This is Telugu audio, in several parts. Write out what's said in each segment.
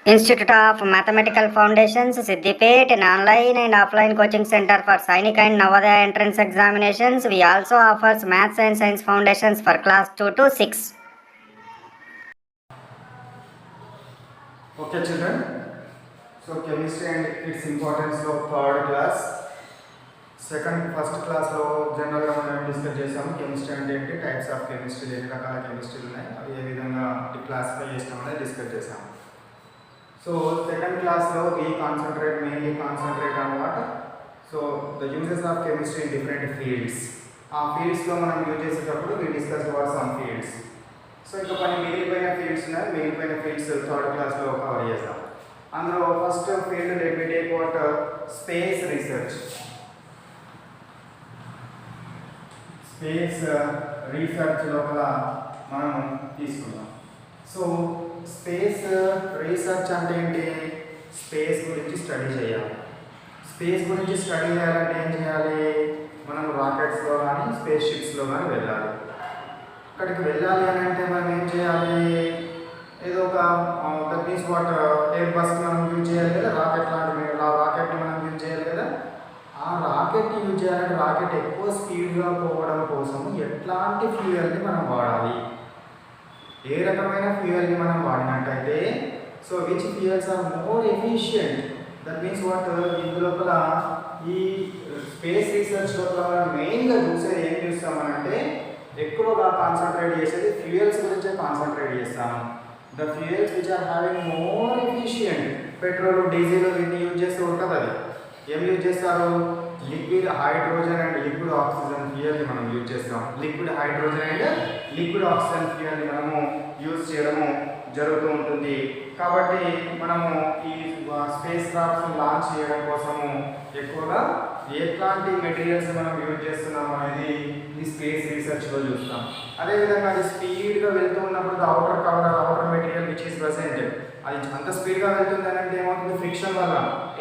Institute of Mathematical Foundations, Siddipet, an online and offline coaching center for Sainik and Navodaya entrance examinations. We also offers Maths and Science Foundations for class 2 to 6. Okay children, so chemistry and its importance of third class. First class లో జనరల్ గా మనం డిస్కస్ చేసాము కెమిస్ట్రీ అంటే ఏంటి, టైప్స్ ఆఫ్ కెమిస్ట్రీ, ఎన్ని రకాల కెమిస్ట్రీలు ఉన్నాయి, అవి ఏ విధంగా క్లాసిఫై చేస్తాం అనేది డిస్కస్ చేసాము. సో సెకండ్ క్లాస్ లో mainly concentrate on what? So the uses of chemistry in different fields. ఆ ఫీల్డ్స్ లో మనం యూజ్ చేసేటప్పుడు we discussed about some fields. So ఇంకా కొన్ని మిగిలిపోయిన ఫీల్డ్స్ ఉన్నాయి, మిగిలిపోయిన ఫీల్డ్స్ థర్డ్ క్లాస్ లో కవర్ చేస్తాం. అందులో first field let me take what space research. Space research లోపల మనం తీసుకుందాం. సో స్పేస్ రీసెర్చ్ అంటే ఏంటి? స్పేస్ గురించి స్టడీ చేయాలి. స్పేస్ గురించి స్టడీ చేయాలంటే ఏం చేయాలి? మనం రాకెట్స్లో కానీ స్పేస్ షిప్స్లో కానీ వెళ్ళాలి. అక్కడికి వెళ్ళాలి అని అంటే మనం ఏం చేయాలి? ఏదో ఒక దట్ మీన్స్ వాట్ ఎయిర్ బస్ని మనం యూజ్ చేయాలి కదా, రాకెట్ లాంటి రాకెట్ని మనం యూజ్ చేయాలి కదా. ఆ రాకెట్ని యూజ్ చేయాలంటే రాకెట్ ఎక్కువ స్పీడ్గా పోవడం కోసం ఎట్లాంటి ఫ్యూయల్ని మనం వాడాలి? ఏ రకమైన ఫ్యూయల్ని మనం వాడినట్టయితే so which fuels are more efficient, that means what ఇందులోపల ఈ స్పేస్ రీసెర్చ్ లోపల మనం మెయిన్గా చూసేది ఏం చూస్తామనంటే ఎక్కువగా కాన్సన్ట్రేట్ చేసేది ఫ్యూయల్స్ గురించే కాన్సన్ట్రేట్ చేస్తాము. The fuels which are having more efficient, petrol diesel వీటిని యూజ్ చేస్తూ ఉంటుంది. అది ఏం యూజ్ చేస్తారు? Liquid hydrogen and liquid oxygen ఫ్యూయల్ని మనం యూజ్ చేస్తాం. Liquid hydrogen and liquid oxygen ఫ్యూయల్ని మనము యూజ్ చేయడము జరుగుతూ ఉంటుంది. కాబట్టి మనము ఈ స్పేస్ క్రాఫ్ట్స్ లాంచ్ చేయడం కోసము ఎక్కువగా ఎట్లాంటి మెటీరియల్స్ మనం యూజ్ చేస్తున్నాం అనేది ఈ స్పేస్ రీసెర్చ్లో చూస్తాం. అదేవిధంగా అది స్పీడ్గా వెళ్తూ ఉన్నప్పుడు outer cover outer material which is present, అది అంత స్పీడ్గా వెళ్తుంది అని అంటే ఏమవుతుంది? ఫ్రిక్షన్ వల్ల,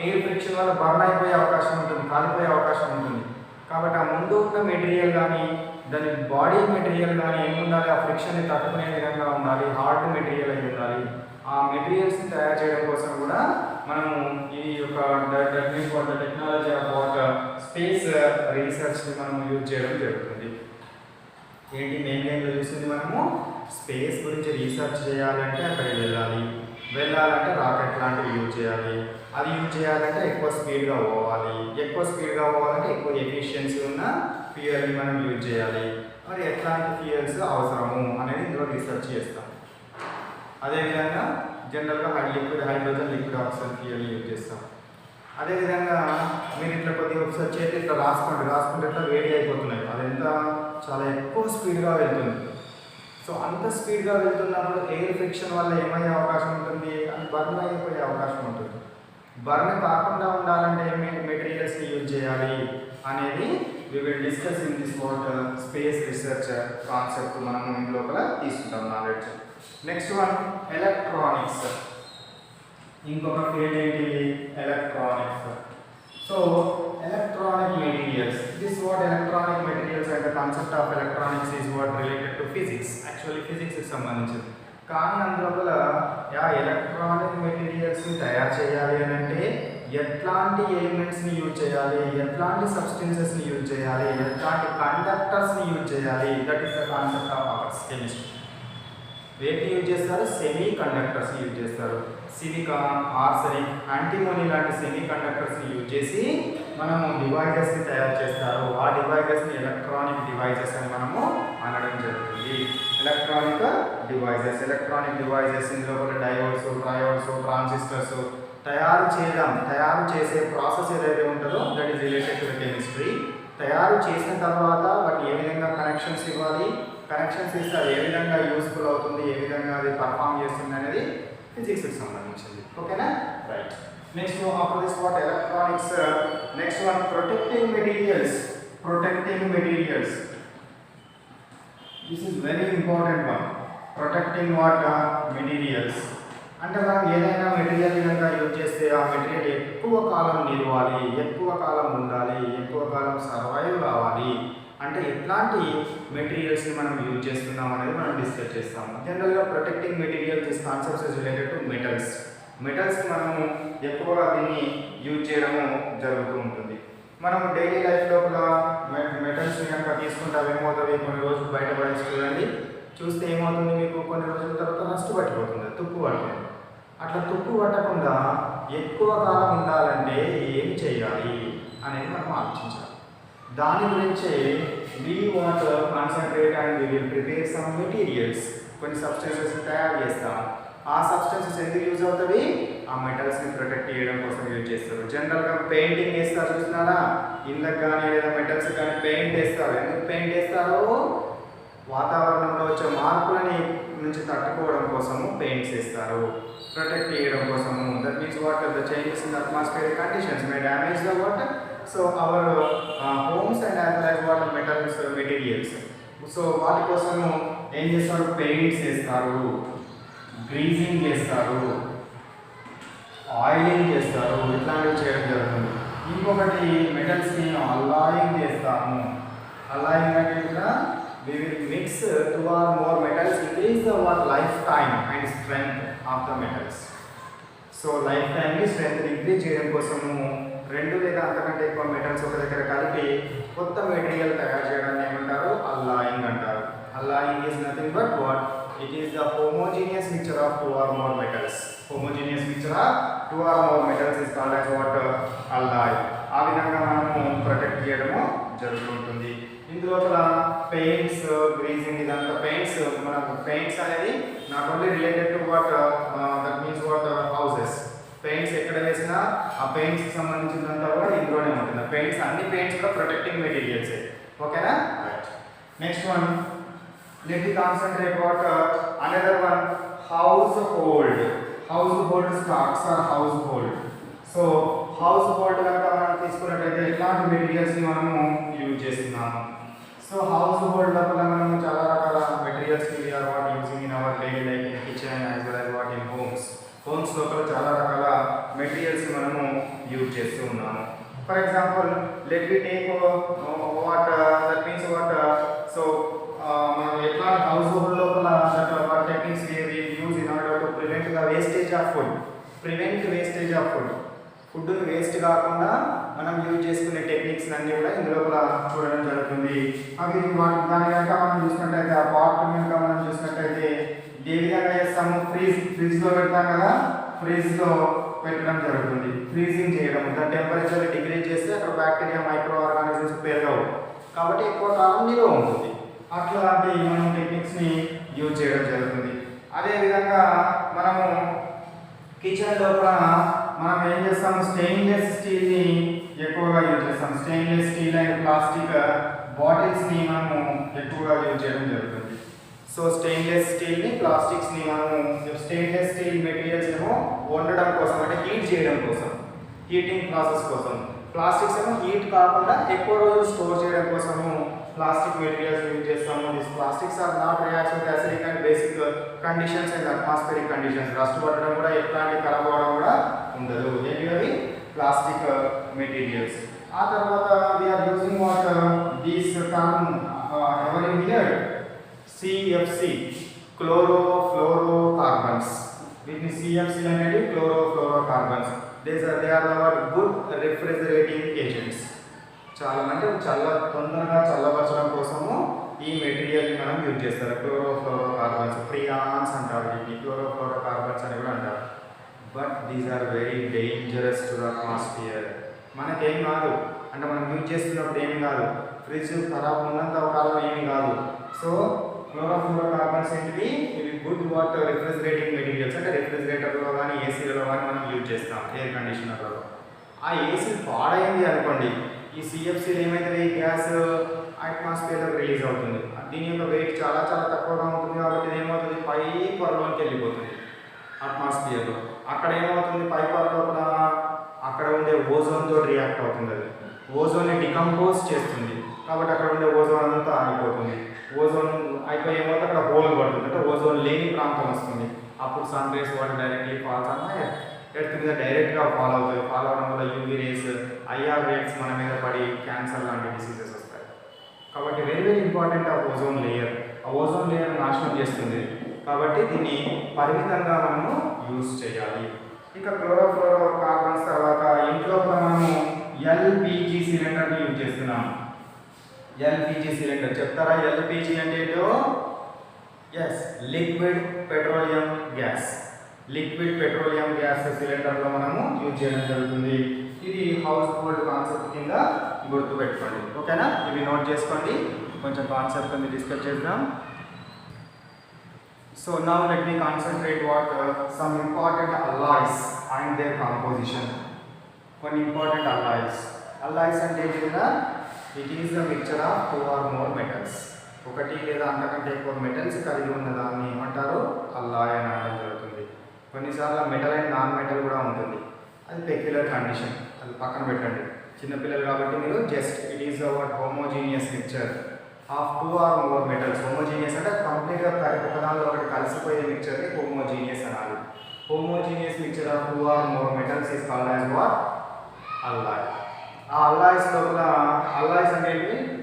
ఎయిర్ ఫ్రిక్షన్ వల్ల బర్న్ అయిపోయే అవకాశం ఉంటుంది, కాలిపోయే అవకాశం ఉంటుంది. కాబట్టి ఆ ముందు ఉన్న మెటీరియల్ కానీ దాని బాడీ మెటీరియల్ కానీ ఏమి ఉండాలి? ఆ ఫ్రిక్షన్ని తట్టుకునే విధంగా ఉండాలి, హార్డ్ మెటీరియల్ అయి ఉండాలి. ఆ మెటీరియల్స్ని తయారు చేయడం కోసం కూడా మనము ఈ యొక్క టెక్నాలజీ ఆఫ్ వాట్ స్పేస్ రీసెర్చ్ని మనం యూజ్ చేయడం జరుగుతుంది. ఏంటి మెయిన్ గేమ్లో చూసింది? మనము స్పేస్ గురించి రీసెర్చ్ చేయాలంటే అక్కడికి వెళ్ళాలంటే రాకెట్ లాంటివి యూజ్ చేయాలి. అది యూజ్ చేయాలంటే ఎక్కువ స్పీడ్గా పోవాలి. ఎక్కువ స్పీడ్గా పోవాలంటే ఎక్కువ ఎఫిషియన్సీ ఉన్న ఫ్యూయల్ని మనం యూజ్ చేయాలి. మరి ఎట్లాంటి ఫ్యూయల్స్ అవసరము అనేది ఇందులో రీసెర్చ్ చేస్తాం. అదేవిధంగా జనరల్గా liquid hydrogen, liquid oxygen fuel use చేస్తాం. అదేవిధంగా మీరు ఇట్లా కొద్దిగా ఒకసారి చేతి ఇట్లా రాసుకుంటే ఇట్లా వేడి అయిపోతున్నాయి. అది ఎంత చాలా ఎక్కువ స్పీడ్గా వెళ్తుంది. సో అంత స్పీడ్గా వెళ్తున్నప్పుడు ఎయిర్ ఫ్రిక్షన్ వల్ల ఏమయ్యే అవకాశం ఉంటుంది? అది బర్న్ అయిపోయే అవకాశం ఉంటుంది. బర్న్ కాకుండా ఉండాలంటే ఏమి మెటీరియల్స్ని యూజ్ చేయాలి అనేది we will discuss in this what space research concept మనం ఇందులోపల తీసుకుంటాం నాలెడ్జ్. Next one electronics. ఇంకొక ఫీల్డ్ ఏంటి? Electronics. So electronic materials, this is what electronic materials and the concept of electronics is what related to physics. Actually physics కి సంబంధించింది. కానీ అందులోపల ఎలక్ట్రానిక్ మెటీరియల్స్ని తయారు చేయాలి అని అంటే ఎట్లాంటి ఎలిమెంట్స్ని యూజ్ చేయాలి, ఎట్లాంటి సబ్స్టెన్సెస్ని యూజ్ చేయాలి, ఎట్లాంటి కండక్టర్స్ని యూజ్ చేయాలి, that is the concept of our chemistry. వేటిని యూజ్ చేస్తారు? సెమీ కండక్టర్స్ని యూజ్ చేస్తారు. సిలికాన్, ఆర్సెనిక్, యాంటీమోనీ లాంటి సెమీ కండక్టర్స్ని యూజ్ చేసి మనము డివైజెస్ని తయారు చేస్తారు. ఆ డివైజెస్ని ఎలక్ట్రానిక్ డివైజెస్ అని మనము అనడం జరుగుతుంది. ఎలక్ట్రానిక్ డివైజెస్ ఇందులో కూడా డయోడ్స్, ట్రయోడ్స్, ట్రాన్సిస్టర్స్ తయారు చేసే ప్రాసెస్ ఏదైతే ఉంటుందో that is related to the chemistry. తయారు చేసిన తర్వాత వాటిని ఏ విధంగా కనెక్షన్స్ ఇవ్వాలి, కనెక్షన్స్ ఇస్తే అది ఏ విధంగా యూస్ఫుల్ అవుతుంది, ఏ విధంగా అది పర్ఫామ్ చేస్తుంది అనేది ఫిజిక్స్కి సంబంధించింది. ఓకేనా? Right. Next after this what electronics. Next one protecting materials. This is very important one. Protecting what materials అంటే మనం ఏదైనా మెటీరియల్ కనుక యూజ్ చేస్తే ఆ మెటీరియల్ ఎక్కువ కాలం నిలవాలి, ఎక్కువ కాలం ఉండాలి, ఎక్కువ కాలం సర్వైవ్ కావాలి అంటే ఎట్లాంటి మెటీరియల్స్ని మనం యూజ్ చేస్తున్నాం అనేది మనం డిస్కస్ చేస్తాము. జనరల్గా protecting material this concepts is related to metals. మెటల్స్ని మనము ఎక్కువగా దీన్ని యూజ్ చేయడము జరుగుతూ ఉంటుంది. మనం డైలీ లైఫ్ లోపల మెటల్స్ని కనుక తీసుకుంటే అవి ఏమవుతుంది, కొన్ని రోజులు బయటపడేసి చూడండి, చూస్తే ఏమవుతుంది, మీకు కొన్ని రోజుల తర్వాత రస్ట్ పట్టిపోతుంది, తుప్పు పడుతుంది. అట్లా తుప్పు పట్టకుండా ఎక్కువ కాలం ఉండాలంటే ఏం చేయాలి అనేది మనం ఆలోచించాలి. దాని గురించే we want concentrate and we will prepare some materials. కొన్ని సబ్స్టెన్సెస్ తయారు చేస్తాం. ఆ సబ్స్టెన్సెస్ ఎందుకు యూజ్ అవుతుంది, ఆ మెటల్స్ని ప్రొటెక్ట్ చేయడం కోసం యూజ్ చేస్తారు. జనరల్గా పెయింటింగ్ వేస్తారు, చూస్తున్నారా, ఇళ్ళకి కానీ లేదా మెటల్స్ కానీ పెయింట్ వేస్తారు. ఎందుకు పెయింట్ వేస్తారో, వాతావరణంలో వచ్చే మార్పులని నుంచి తట్టుకోవడం కోసము పెయింట్స్ వేస్తారు, ప్రొటెక్ట్ చేయడం కోసము. That means what the changes in the atmospheric conditions May damage the water. So our homes and as well as water metals materials. So వాటి కోసము ఏం చేస్తారు, పెయింట్స్ వేస్తారు, గ్రీజింగ్ చేస్తారు, ఆయిలింగ్ చేస్తారు, ఇట్లాంటివి చేయడం జరుగుతుంది. ఇంకొకటి మెటల్స్ని అల్లాయింగ్ చేస్తాము. అల్లాయింగ్ అంటే కూడా we will mix 2 or more metals, increase the lifetime and strength of the metals. So life టైమ్ని స్ట్రెంత్ ఇంక్రీజ్ చేయడం కోసము 2 లేదా అంతకంటే ఎక్కువ మెటల్స్ ఒక దగ్గర కలిపి కొత్త మెటీరియల్ తయారు చేయడాన్ని ఏమంటారు, అల్లాయింగ్ అంటారు. Alloying is nothing but what, it is the homogeneous mixture of 2 or more metals. Homogeneous mixture of 2 or more metals is called as what, alloy. ఆ విధంగా మనము ప్రొటెక్ట్ చేయడము జరుగుతుంటుంది. ఇందులోపల పెయింట్స్, గ్రీజింగ్, ఇదంతా పెయింట్స్. మనకు పెయింట్స్ అనేది not only related to what, that means what, houses. Paints ఎక్కడ వేసినా ఆ పెయింట్స్కి సంబంధించినంతా కూడా ఇందులోనే ఉంటుంది. పెయింట్స్, అన్ని పెయింట్స్ కూడా ప్రొటెక్టింగ్ మెటీరియల్సే. ఓకేనా? Next one, let me concentrate what, another one, household. Household stocks or household. So household కనుక మనం తీసుకున్నట్లయితే ఎట్లాంటి మెటీరియల్స్ని మనము యూజ్ చేస్తున్నాము. సో household లోపల మనము చాలా రకాల మెటీరియల్స్ని we are what using in our daily life in kitchen as well as what in homes. Homes లోపల చాలా రకాల మెటీరియల్స్ని మనము యూజ్ చేస్తూ ఉన్నాము. For example let me take what, that means what, so మనం ఎట్లా హౌస్ హోల్డ్ లోపల what techniques use in order to prevent the wastage of food. Prevent wastage of food. ఫుడ్ని వేస్ట్ కాకుండా మనం యూజ్ చేసుకునే టెక్నిక్స్ అన్నీ కూడా ఇందులో కూడా చూడడం జరుగుతుంది. అవి దాని కనుక మనం చూసినట్టయితే, ఆ పార్ట్ కనుక మనం చూసినట్టయితే ఏ విధంగా చేస్తాము, ఫ్రిడ్జ్లో పెడతాం కదా, ఫ్రిడ్జ్లో పెట్టడం జరుగుతుంది. ఫ్రీజింగ్ చేయడం, దాని టెంపరేచర్ డిక్రీజ్ చేస్తే అక్కడ బ్యాక్టీరియా, మైక్రో ఆర్గానిజమ్స్ పెరగవు, కాబట్టి ఎక్కువ కాలం నిల్వ ఉంటుంది. అట్లాంటి మనం టెక్నిక్స్ని యూజ్ చేయడం జరుగుతుంది. అదేవిధంగా మనము కిచెన్ లోపల మనం ఏం చేస్తాము, స్టెయిన్లెస్ స్టీల్ని ఎక్కువగా యూజ్ చేస్తాం. స్టెయిన్లెస్ స్టీల్ అండ్ ప్లాస్టిక్ బాటిల్స్ని మనము ఎక్కువగా యూజ్ చేయడం జరుగుతుంది. సో స్టెయిన్లెస్ స్టీల్ని, ప్లాస్టిక్స్ని మనము, స్టెయిన్లెస్ స్టీల్ మెటీరియల్స్ ఏమో వండడం కోసం, అంటే హీట్ చేయడం కోసం, హీటింగ్ ప్రాసెస్ కోసం. ప్లాస్టిక్స్ ఏమో హీట్ కాకుండా ఎక్కువ రోజులు స్టోర్ చేయడం కోసము ప్లాస్టిక్ మెటీరియల్స్ యూజ్ చేస్తాము. This plastics are not reacts with acidic and basic conditions and atmospheric conditions. Rust పట్టడం కూడా, ఎట్లాంటి ఖరాబ్ అవ్వడం కూడా ఉండదు. ఏంటి ప్లాస్టిక్ మెటీరియల్స్. ఆ తర్వాత we are using what, these term ever in here, CFC, chlorofluorocarbons. వీటిని CFC అనేది chlorofluorocarbons. They are our good refrigerating agents. చాలా అంటే చాలా తొందరగా చల్లబరచడం కోసము ఈ మెటీరియల్ని మనం యూజ్ చేస్తారు. క్లోరోఫ్లోరోకార్బన్స్, ఫ్రియాన్స్ అంటారు, వీటిని క్లోరోఫ్లోరోకార్బన్స్ అని కూడా అంటారు. But these are very dangerous to the atmosphere. మనకేం కాదు, అంటే మనం యూజ్ చేస్తున్నప్పుడు ఏమి కాదు, ఫ్రిడ్జ్ ఖరాబ్ ఉన్నంత కాలం ఏమి కాదు. సో క్లోరోఫ్లోరోకార్బన్స్ ఏంటివి, ఇవి గుడ్ వాటర్ రిఫ్రిజిరేటింగ్ మెటీరియల్స్. అంటే రిఫ్రిజిరేటర్లో కానీ ఏసీలలో కానీ మనం యూజ్ చేస్తాం, ఎయిర్ కండిషనర్లో. ఆ ఏసీ పాడైంది అనుకోండి, ఈ CFCలు ఏమైతుంది, గ్యాస్ అట్మాస్ఫియర్లోకి రిలీజ్ అవుతుంది. దీని యొక్క వెయిట్ చాలా చాలా తక్కువగా ఉంటుంది, కాబట్టి ఇది ఏమవుతుంది, పై పొరలోకి వెళ్ళిపోతుంది అట్మాస్ఫియర్లో. అక్కడ ఏమవుతుంది, పై పొర లోపల అక్కడ ఉండే ఓజోన్తో రియాక్ట్ అవుతుంది. అది ఓజోన్ని డికంపోజ్ చేస్తుంది, కాబట్టి అక్కడ ఉండే ఓజోన్ అంతా ఆగిపోతుంది. ఓజోన్ అయిపోయి ఏమవుతుంది, అక్కడ హోల్ పడుతుంది, అంటే ఓజోన్ లేని ప్రాంతం వస్తుంది. అప్పుడు sun rays water directly falls అన్న ఎర్త్ మీద డైరెక్ట్గా ఫాల్ అవుతాయి. ఫాల్ అవడం వల్ల యూవీ రేస్, IR రేట్స్ మన మీద పడి క్యాన్సర్ లాంటి డిసీజెస్ వస్తాయి. కాబట్టి వెరీ వెరీ ఇంపార్టెంట్ ఆ ఓజోన్ లేయర్. ఆ ఓజోన్ లేయర్ నాశనం చేస్తుంది, కాబట్టి దీన్ని పరిమితంగా మనము యూజ్ చేయాలి. ఇక క్లోరోఫ్లోరో కార్బన్స్ తర్వాత ఇంట్లో కూడా మనము ఎల్పిజి సిలిండర్ని యూజ్ చేస్తున్నాం. ఎల్పిజి సిలిండర్ చెప్తారా? ఎల్పిజి అంటే ఏంటో? Yes, liquid petroleum gas. Liquid petroleum gas సిలిండర్లో మనము యూజ్ చేయడం జరుగుతుంది. ఇది హౌస్ హోల్డ్ కాన్సెప్ట్ కింద గుర్తుపెట్టుకోండి. ఓకేనా? ఇవి నోట్ చేసుకోండి. కొంచెం కాన్సెప్ట్ కింద డిస్కస్ చేద్దాం. So now let me concentrate what some important alloys and their composition. కొన్ని ఇంపార్టెంట్ అల్లాయ్స్. అల్లాయ్స్ అంటే ఏంటి కదా? It is the mixture of 2 or more metals. ఒకటి లేదా అంతకంటే ఎక్కువ మెటల్స్ కలిగి ఉన్న దాన్ని ఏమంటారు? అల్లాయ్ అని అనడం జరుగుతుంది. కొన్నిసార్లు మెటల్ అండ్ నాన్ మెటల్ కూడా ఉంటుంది. అది పెక్యులర్ కండిషన్, అది పక్కన పెట్టండి. చిన్నపిల్లలు కాబట్టి మీరు just it is our homogeneous mixture of 2 or more metals. Homogeneous అంటే కంప్లీట్గా ఒకదానిలో ఒకటి కలిసిపోయే మిక్చర్ని హోమోజీనియస్ అనాలి. Homogeneous mixture of 2 or more metals is called as what? Alloy. ఆ అల్లాయ్స్ లోపల అల్లాయ్స్ అంటే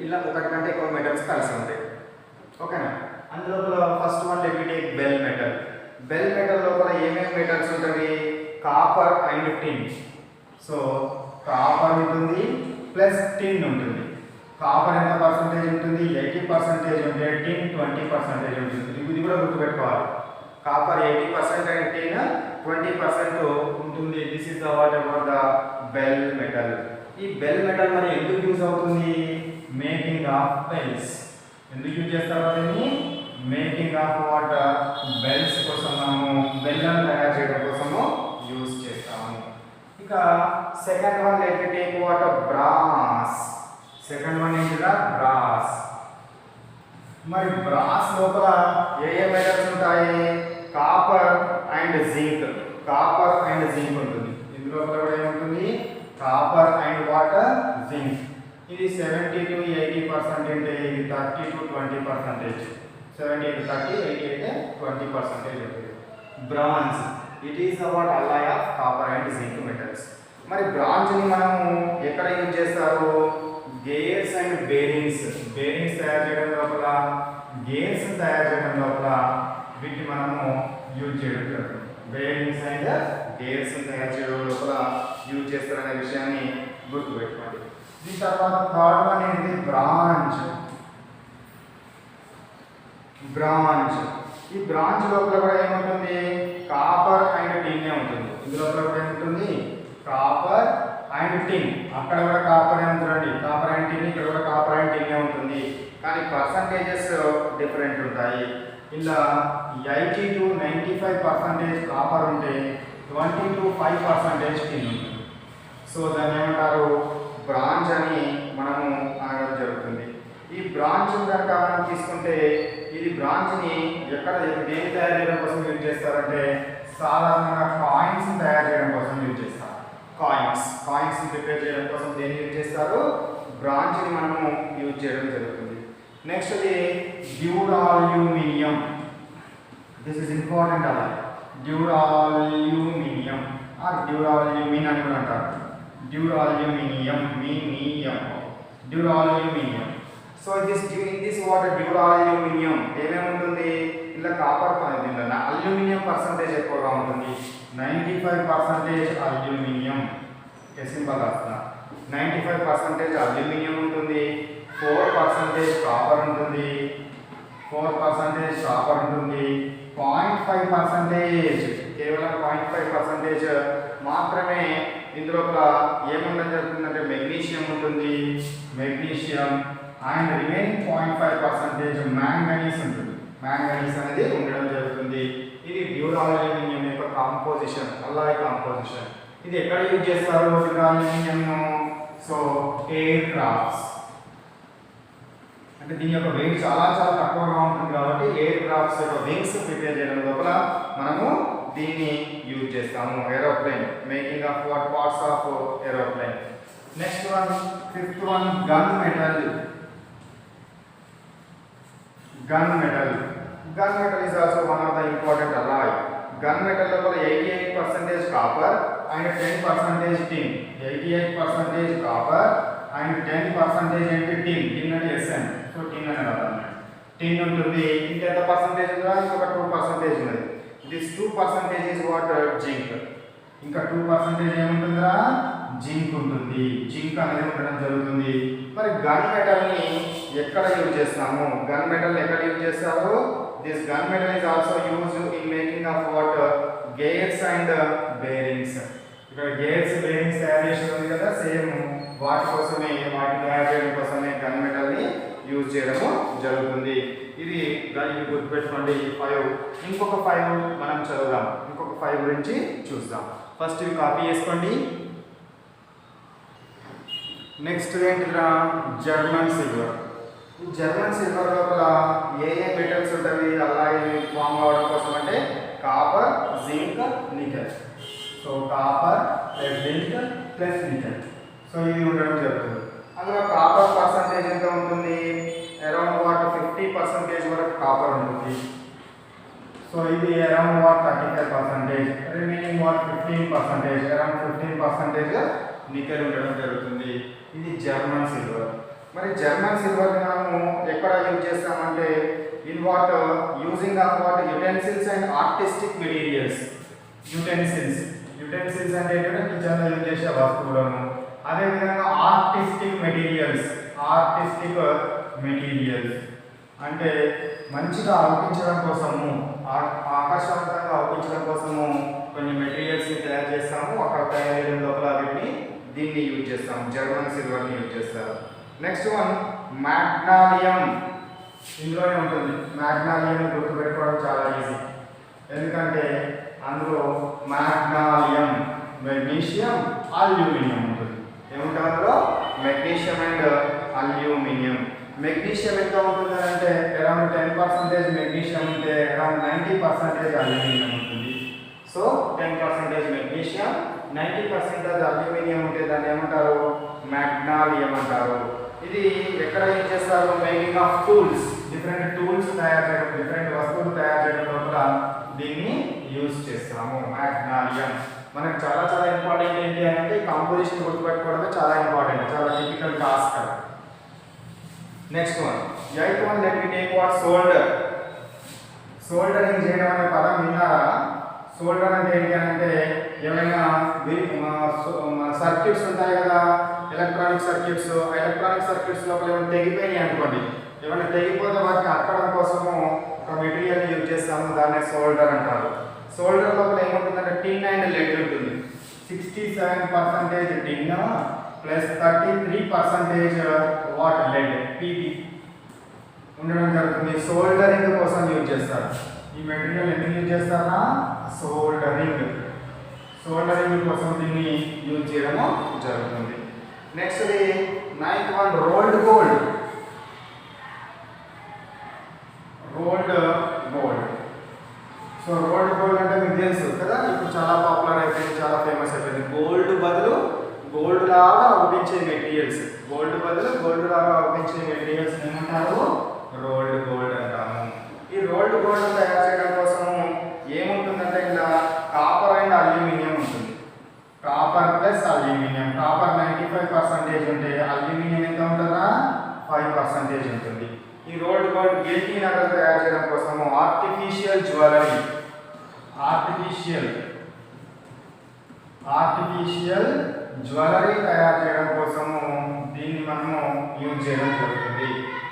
ఇలా ఒకటి కంటే ఎక్కువ మెటల్స్ కలిసి ఉంటాయి. ఓకేనా? అందులోపల first one let me take bell metal. Bell metal లోపల ఏమేమి మెటల్స్ ఉంటుంది? Copper and tin. So copper ఉంటుంది ప్లస్ టిన్ ఉంటుంది. కాపర్ ఎంత పర్సంటేజ్ ఉంటుంది? 80% ఉంటే టిన్ 20% ఉంటుంది. ఇది కూడా గుర్తుపెట్టుకోవాలి. కాపర్ 80% అండ్ టిన్ 20% ఉంటుంది. This is the what about the bell metal. ఈ బెల్ మెటల్ మరి ఎందుకు యూజ్ అవుతుంది? Making of bells. ఎందుకు యూజ్ చేస్తారు దీన్ని? Making of what? బెల్స్ కోసం మనము బెల్లను తయారు చేయడం కోసము యూజ్ చేస్తాము. ఇక second one let me take what? Brass. Second one ఏంటిదా? బ్రాస్. మరి బ్రాస్ లోపల ఏ మెటల్స్ ఉంటాయి? Copper and zinc. Copper and zinc ఉంటుంది. ఇందులో కూడా ఏముంటుంది? Copper and water zinc. ఇది 70 to 80% అంటే ఇది 30 to 20%. 70 to 30, 80 అయితే 20% ఉంటుంది. Bronze it is about alloy of copper and zinc metals. మరి బ్రాంజ్ని మనము ఎక్కడ యూజ్ చేస్తారు? Gears and bearings. బేరింగ్స్ తయారు చేయడం లోపల, గేర్స్ తయారు చేయడం లోపల వీటిని మనము యూజ్ చేయడం జరుగుతుంది. బేరింగ్స్ అండ్ గేర్స్ తయారు చేయడం లోపల యూజ్ చేస్తారనే విషయాన్ని గుర్తుపెట్టుకోండి. దీని తర్వాత థర్డ్ వన్ ఏంటి? బ్రాంచ్. బ్రాంచ్. ఈ బ్రాంచ్ లోపల కూడా ఏముంటుంది? కాపర్ అండ్ టిన్ ఉంటుంది. ఇందులో కూడా ఏముంటుంది? Copper and tin. అక్కడ కూడా కాపర్ ఉంటుందండి. Copper and tin. ఇక్కడ కూడా కాపర్ అండ్ టిన్ ఉంటుంది. కానీ పర్సంటేజెస్ డిఫరెంట్ ఉంటాయి. ఇలా 80 to 95% కాపర్ ఉంటే 20 to 5% టిన్ ఉంటుంది. సో దాన్ని ఏమంటారు? బ్రాంచ్ అని మనము అనడం జరుగుతుంది. ఈ బ్రాంచ్ కనుక మనం తీసుకుంటే ఇది బ్రాంచ్ని ఎక్కడ దేని తయారు చేయడం కోసం యూజ్ చేస్తారంటే సాధారణంగా కాయిన్స్ తయారు చేయడం కోసం యూజ్ చేస్తారు. కాయిన్స్ ప్రిపేర్ చేయడం కోసం దేన్ని యూజ్ చేస్తారు? బ్రాంచ్ని మనము యూజ్ చేయడం జరుగుతుంది. నెక్స్ట్ అది డ్యూరాల్యూమినియం. దిస్ ఇస్ ఇంపార్టెంట్ అలా. డ్యూరాల్యూమినియం ఆర్ డ్యూరాల్యూమిన్ అని కూడా అంటారు. డ్యూరాల్యూమినియం. డ్యూరాల్యూమినియం. సో in this water డ్యూరాల్యూమినియం ఏమేమి ఉంటుంది? ఇలా కాపర్ ఇలా అల్యూమినియం పర్సంటేజ్ ఎక్కువగా ఉంటుంది. 95% అల్యూమినియం. సింపుల్ రాస్తున్నా. 95% అల్యూమినియం ఉంటుంది. 4% కాపర్ ఉంటుంది. 4% కాపర్ ఉంటుంది. 0.5% కేవలం 0.5% మాత్రమే ఇందులో ఏముండడం జరుగుతుందంటే మెగ్నీషియం ఉంటుంది. మెగ్నీషియం అండ్ రిమైనింగ్ 0.5% మ్యాంగనీస్ ఉంటుంది. మ్యాంగనీస్ అనేది ఉండడం జరుగుతుంది. ఇది డ్యూరాల్యూమినియం యొక్క కాంపోజిషన్, అల్లాయ్ కాంపోజిషన్. ఇది ఎక్కడ యూజ్ చేస్తారు డ్యూరాల్యూమినియం? So air crafts. అంటే దీని యొక్క వెయిట్ చాలా చాలా తక్కువగా ఉంటుంది కాబట్టి ఎయిర్ క్రాఫ్ట్స్ యొక్క వింగ్స్ ప్రిపేర్ చేయడం లోపల మనము దీన్ని యూజ్ చేస్తాము. Aeroplane, making of what? Parts of aeroplane. Next one, fifth one, gun metal. Gun metal is also one of the important alloy. Gun metal లోపల 88% copper and 10% tin. 88% copper and 10% ఏంటి? tin. tin అంటే SN. సో tin అని రాద్దాం. tin ఉంటుంది. ఇంకెంత పర్సంటేజ్ ఉందా? ఇంకొక 2% ఉన్నది. This 2% is what? zinc. ఇంకా 2% ఏముంటుందిరా జింక్ ఉంటుంది. జింక్ అనేది ఉండడం జరుగుతుంది. మరి గన్ మెటల్ని ఎక్కడ యూజ్ చేస్తాము? గన్ మెటల్ ఎక్కడ యూజ్ చేస్తారు? This gun metal is also used in making of what gears and bearings. ఇక్కడ గేర్స్ బేరింగ్స్ తయారు చేసి ఉంది కదా, సేమ్ వాటి కోసమే, వాటిని తయారు చేయడం కోసమే గన్ మెటల్ని యూజ్ చేయడము జరుగుతుంది. ఇది గుర్తుపెట్టుకోండి 5. ఇంకొక 5 మనం చదువుదాం. ఇంకొక 5 గురించి చూద్దాం. ఫస్ట్ ఇవి కాపీ చేసుకోండి. నెక్స్ట్ ఏంటిరా జర్మన్ సిల్వర్. ఈ జర్మన్ సిల్వర్ లోపల ఏ మెటల్స్ ఉంటుంది అలాగే ఫామ్ అవడం కోసం అంటే copper, zinc, nickel. So copper plus zinc plus nickel. So ఇది ఉండడం జరుగుతుంది. అందులో కాపర్ పర్సంటేజ్ ఎంత ఉంటుంది? అరౌండ్ వాట్ 50% వరకు కాపర్ ఉంటుంది. సో ఇది around what 35%, remaining what 15%, around 15% nickel ఉండడం జరుగుతుంది. ఇది జర్మన్ సిల్వర్. మరి జర్మన్ సిల్వర్ మనము ఎక్కడ యూజ్ చేస్తామంటే in what using of what utensils and artistic materials. Utensils అంటే ఏంటంటే కిచెన్లో యూజ్ చేసే వస్తువులను, అదేవిధంగా ఆర్టిస్టిక్ మెటీరియల్స్ అంటే మంచిగా అవుపించడం కోసము, ఆకర్షవంతంగా అవుపించడం కోసము కొన్ని మెటీరియల్స్ని తయారు చేస్తాము. అక్కడ తయారు చేయడం లోపల వీటిని దీన్ని యూజ్ చేస్తాము, జర్మన్ సిల్వర్ని యూజ్ చేస్తారు. Next one magnalium. ఇందులోనే ఉంటుంది. మ్యాగ్నాలియం గుర్తుపెట్టుకోవడం చాలా ఈజీ, ఎందుకంటే అందులో మ్యాగ్నాలియం, మెగ్నీషియం, అల్యూమినియం ఉంటుంది. ఏముంటుంది అందులో? Magnesium and aluminium. మెగ్నీషియం ఎంత ఉంటుంది అంటే అరౌండ్ 10% మెగ్నీషియం ఉంటే అరౌండ్ 90% అల్యూమినియం ఉంటుంది. సో 10% మెగ్నీషియం, 90% అల్యూమినియం ఉంటే దాన్ని ఏమంటారు? మ్యాగ్నాలియం అంటారు. ఇది ఎక్కడ యూజ్ చేస్తారు? Making of tools. Different tools తయారు చేయడం, డిఫరెంట్ వస్తువులు తయారు చేయడం లోపల దీన్ని యూజ్ చేస్తాము, మ్యాగ్నాలియం. మనకు చాలా చాలా ఇంపార్టెంట్ ఏంటి అంటే కాంపోజిషన్ గుర్తుపెట్టుకోవడమే చాలా ఇంపార్టెంట్, చాలా typical task. Next one 8th one let me take what solder. Soldering చేయడం అనే పదం విన్నారా? సోల్డర్ అంటే ఏంటి అంటే ఏమైనా సర్క్యూట్స్ ఉంటాయి కదా, ఎలక్ట్రానిక్ సర్క్యూట్స్. ఎలక్ట్రానిక్ సర్క్యూట్స్ లోపల ఏమైనా తెగిపోయినాయి అనుకోండి, ఏమైనా తెగిపోతే వాటిని అక్కడం కోసము ఒక మెటీరియల్ యూజ్ చేస్తాము, దాన్నే సోల్డర్ అంటారు. సోల్డర్ లోపల ఏముంటుందంటే టిన్ అండ్ లెడ్ ఉంటుంది. 67% tin plus 33% what lead, PP ఉండడం జరుగుతుంది. సోల్డరింగ్ కోసం యూజ్ చేస్తారు. ఈ మెటీరియల్ ఎందుకు యూజ్ చేస్తారా? సోల్డరింగ్ కోసం దీన్ని యూజ్ చేయడము జరుగుతుంది. Next 9th one rolled gold. So rolled gold అంటే మీకు తెలుసు కదా, ఇప్పుడు చాలా పాపులర్ అయిపోయింది, చాలా ఫేమస్ అయిపోయింది. గోల్డ్ బదులు గోల్డ్ లాగా అవుపించే మెటీరియల్స్, ఏమంటారు? రోల్డ్ గోల్డ్ అంటాము. ఈ రోల్డ్ గోల్డ్ తయారు చేయడం కోసము ఏముంటుందంటే ఇలా కాపర్ అండ్ అల్యూమినియం ఉంటుంది. Copper plus aluminium. కాపర్ 95% ఉంటే అల్యూమినియం ఎంత ఉంటుందా? 5% ఉంటుంది. ఈ రోల్డ్ గోల్డ్ గిల్టీ నగలు తయారు చేయడం కోసము ఆర్టిఫిషియల్ జ్యువెలరీ తయారు చేయడం కోసము దీన్ని మనము యూజ్ చేయడం జరుగుతుంది,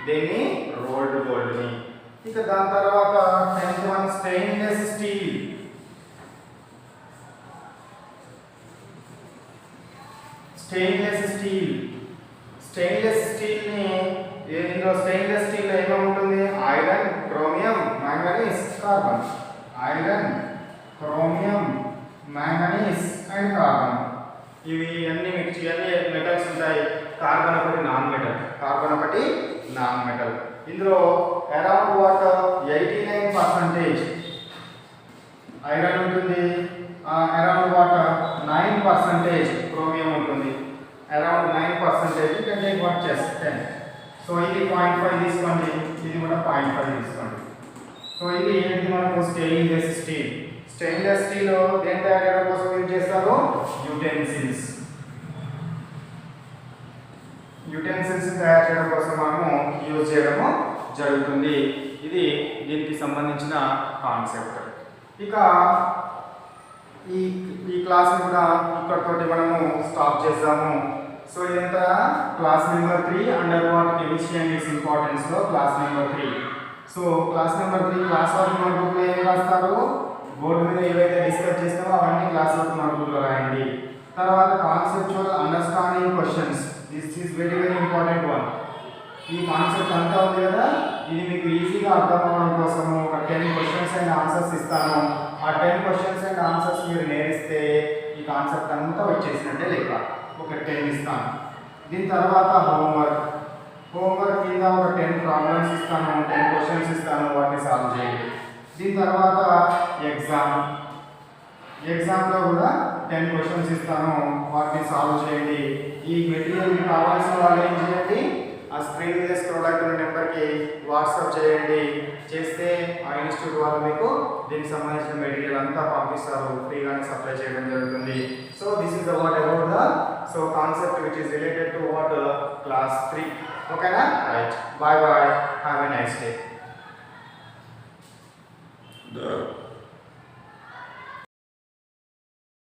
దీన్ని రోల్డ్ గోల్డ్ని. ఇక దాని తర్వాత 10th one stainless steel. Stainless స్టీల్ని ఇందులో స్టెయిన్లెస్ స్టీల్ ఏమేమి ఉంటుంది? Iron, chromium, manganese, carbon. Iron, chromium, manganese and carbon. ఇవి అన్ని మెటల్స్ ఉంటాయి. కార్బన్ ఒకటి నాన్ మెటల్. ఇందులో అరౌండ్ వాట్ 89% ఐరన్ ఉంటుంది, అరౌండ్ వాట్ 9% క్రోమియం ఉంటుంది, around 9%. You can take what చెస్ 10. సో ఇది 0.5 తీసుకోండి, ఇది కూడా 0.5 తీసుకోండి. సో ఇది ఏంటి మనకు? Stainless steel. స్టెయిన్లెస్ స్టీల్ దేని తయారు చేయడం కోసం యూజ్ చేస్తారు? యుటెన్సిల్స్ తయారు చేయడం కోసం మనము యూజ్ చేయడము జరుగుతుంది. ఇది దీనికి సంబంధించిన కాన్సెప్ట్. ఇక ఈ ఈ క్లాస్ని కూడా ఇక్కడితోటి మనము స్టాప్ చేద్దాము. సో ఇదంతా class number 3 under what chemistry and its ఇంపార్టెన్స్లో class number 3. So class number 3 class work నోట్బుక్లో ఏం రాస్తారు, బోర్డు మీద ఏవైతే డిస్కస్ చేస్తామో అవన్నీ క్లాస్ వర్క్ నోట్బుక్లో రాయండి. తర్వాత conceptual understanding questions, this is very very important one. ఈ కాన్సెప్ట్ అంతా ఉంది కదా, ఇది మీకు ఈజీగా అర్థం అవ్వడం కోసము ఒక 10 క్వశ్చన్స్ అండ్ ఆన్సర్స్ ఇస్తాను. ఆ 10 క్వశ్చన్స్ అండ్ ఆన్సర్స్ మీరు నేర్పిస్తే ఈ కాన్సెప్ట్ అంతా వచ్చేసినట్టే లెక్క. ఒక 10 ఇస్తాను. దీని తర్వాత హోంవర్క్ కింద ఒక 10 ప్రాబ్లమ్స్ ఇస్తాను, 10 క్వశ్చన్స్ ఇస్తాను, వాటిని సాల్వ్ చేయండి. దీని తర్వాత ఎగ్జామ్లో కూడా 10 క్వశ్చన్స్ ఇస్తాను, వాటిని సాల్వ్ చేయండి. ఈ మెటీరియల్ మీకు కావాల్సిన వాళ్ళు ఏం చేయండి, ఆ స్క్రీన్ మీద స్క్రోల్ అవుతున్న నెంబర్కి వాట్సాప్ చేయండి. చేస్తే ఆ ఇన్స్టిట్యూట్ వాళ్ళు మీకు దీనికి సంబంధించిన మెటీరియల్ అంతా పంపిస్తారు, ఫ్రీగానే సప్లై చేయడం జరుగుతుంది. So this is the what about the concept which is related to what class 3. ఓకేనా? Right. Bye bye. Have a nice day.